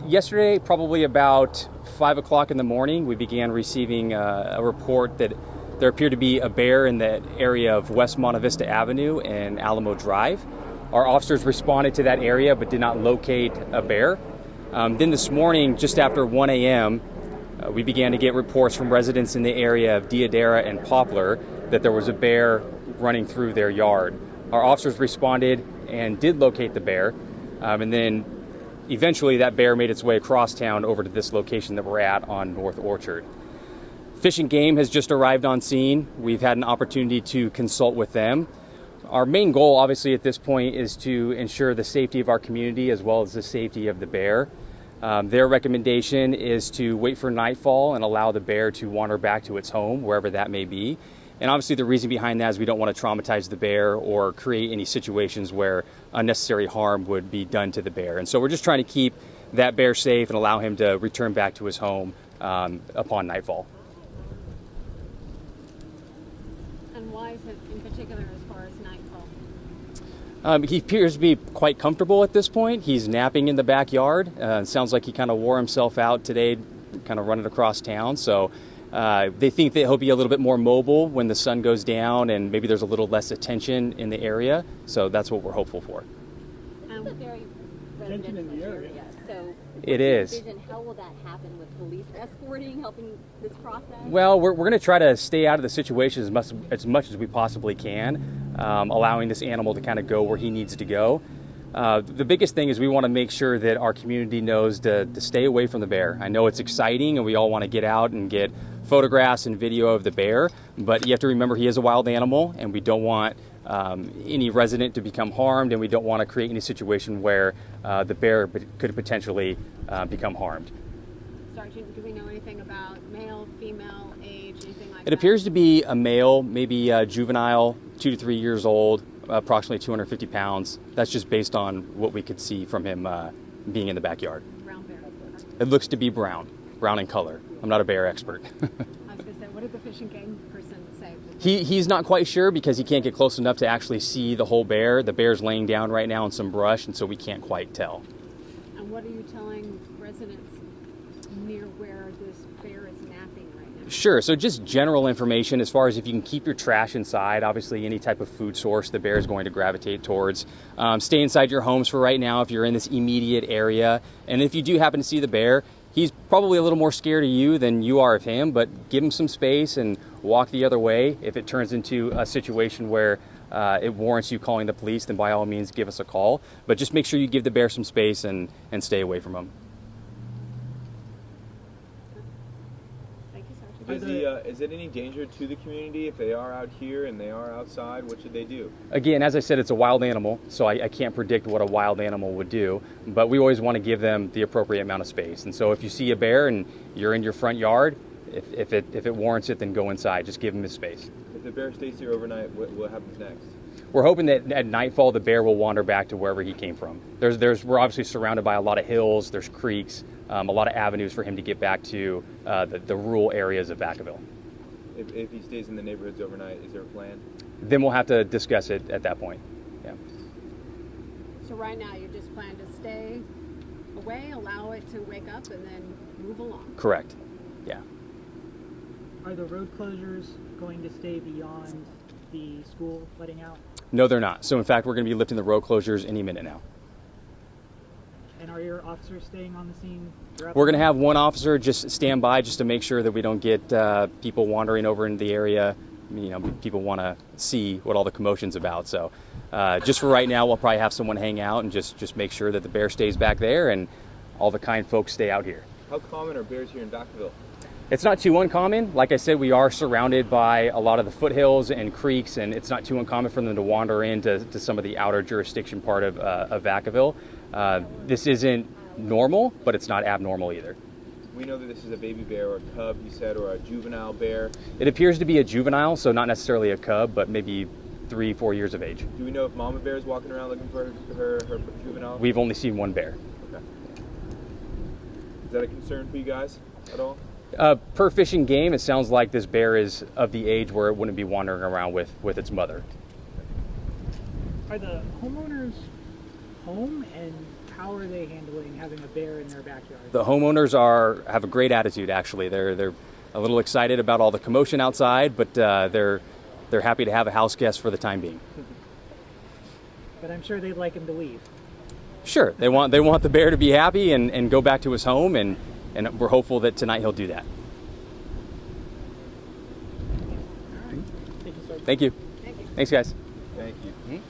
Yesterday, probably about 5 o'clock in the morning, we began receiving a report that there appeared to be a bear in the area of West Monte Vista Avenue and Alamo Drive. Our officers responded to that area but did not locate a bear. Then this morning, just after 1 a.m., we began to get reports from residents in the area of Deodara and Poplar that there was a bear running through their yard. Our officers responded and did locate the bear, and then eventually that bear made its way across town over to this location that we're at on North Orchard. Fish and Game has just arrived on scene. We've had an opportunity to consult with them. Our main goal, obviously, at this point is to ensure the safety of our community as well as the safety of the bear. Their recommendation is to wait for nightfall and allow the bear to wander back to its home, wherever that may be. And obviously the reason behind that is we don't want to traumatize the bear or create any situations where unnecessary harm would be done to the bear. And so we're just trying to keep that bear safe and allow him to return back to his home upon nightfall. And why is it in particular as far as nightfall? He appears to be quite comfortable at this point. He's napping in the backyard. Sounds like he kind of wore himself out today, kind of running across town. So they think that he'll be a little bit more mobile when the sun goes down and maybe there's a little less attention in the area. So that's what we're hopeful for. This is a very residential area. So it is. Envision how will that happen with police escorting, helping this process? Well, we're going to try to stay out of the situation as much as we possibly can, allowing this animal to kind of go where he needs to go. The biggest thing is we want to make sure that our community knows to stay away from the bear. I know it's exciting and we all want to get out and get photographs and video of the bear, but you have to remember he is a wild animal and we don't want any resident to become harmed, and we don't want to create any situation where the bear could potentially become harmed. Sergeant, do we know anything about male, female, age, anything like that? It appears to be a male, maybe a juvenile, 2 to 3 years old, approximately 250 pounds. That's just based on what we could see from him being in the backyard. Brown bear. It looks to be brown in color. I'm not a bear expert. I was going to say, what did the Fish and Game person say? He's not quite sure because he can't get close enough to actually see the whole bear. The bear's laying down right now in some brush, and so we can't quite tell. And what are you telling residents near where this bear is napping right now? Sure. So just general information as far as if you can keep your trash inside. Obviously, any type of food source the bear is going to gravitate towards. Stay inside your homes for right now if you're in this immediate area. And if you do happen to see the bear, he's probably a little more scared of you than you are of him, but give him some space and walk the other way. If it turns into a situation where it warrants you calling the police, then by all means give us a call. But just make sure you give the bear some space and stay away from him. Thank you, Sergeant. Is it any danger to the community if they are out here and they are outside? What should they do? Again, as I said, it's a wild animal, so I can't predict what a wild animal would do, but we always want to give them the appropriate amount of space. And so if you see a bear and you're in your front yard, if it warrants it, then go inside. Just give him his space. If the bear stays here overnight, what happens next? We're hoping that at nightfall the bear will wander back to wherever he came from. We're obviously surrounded by a lot of hills, there's creeks, a lot of avenues for him to get back to the rural areas of Vacaville. If he stays in the neighborhoods overnight, is there a plan? Then we'll have to discuss it at that point. Yeah. So right now you just plan to stay away, allow it to wake up, and then move along? Correct. Yeah. Are the road closures going to stay beyond the school letting out? No, they're not. So in fact, we're going to be lifting the road closures any minute now. And are your officers staying on the scene? We're going to have one officer just stand by just to make sure that we don't get people wandering over into the area. You know, people want to see what all the commotion's about. So just for right now, we'll probably have someone hang out and just make sure that the bear stays back there and all the kind folks stay out here. How common are bears here in Vacaville? It's not too uncommon. Like I said, we are surrounded by a lot of the foothills and creeks, and it's not too uncommon for them to wander into some of the outer jurisdiction part of Vacaville. This isn't normal, but it's not abnormal either. We know that this is a baby bear or a cub, you said, or a juvenile bear. It appears to be a juvenile, so not necessarily a cub, but maybe 3-4 years of age. Do we know if mama bear is walking around looking for her juvenile? We've only seen one bear. Okay. Is that a concern for you guys at all? Per Fish and Game, it sounds like this bear is of the age where it wouldn't be wandering around with its mother. Are the homeowners home, and how are they handling having a bear in their backyard? The homeowners have a great attitude. Actually, they're a little excited about all the commotion outside, but they're happy to have a house guest for the time being. But I'm sure they'd like him to leave. Sure, they want the bear to be happy and go back to his home, and we're hopeful that tonight he'll do that. All right. Thank you, sir. Thank you. Thank you. Thanks, guys. Thank you.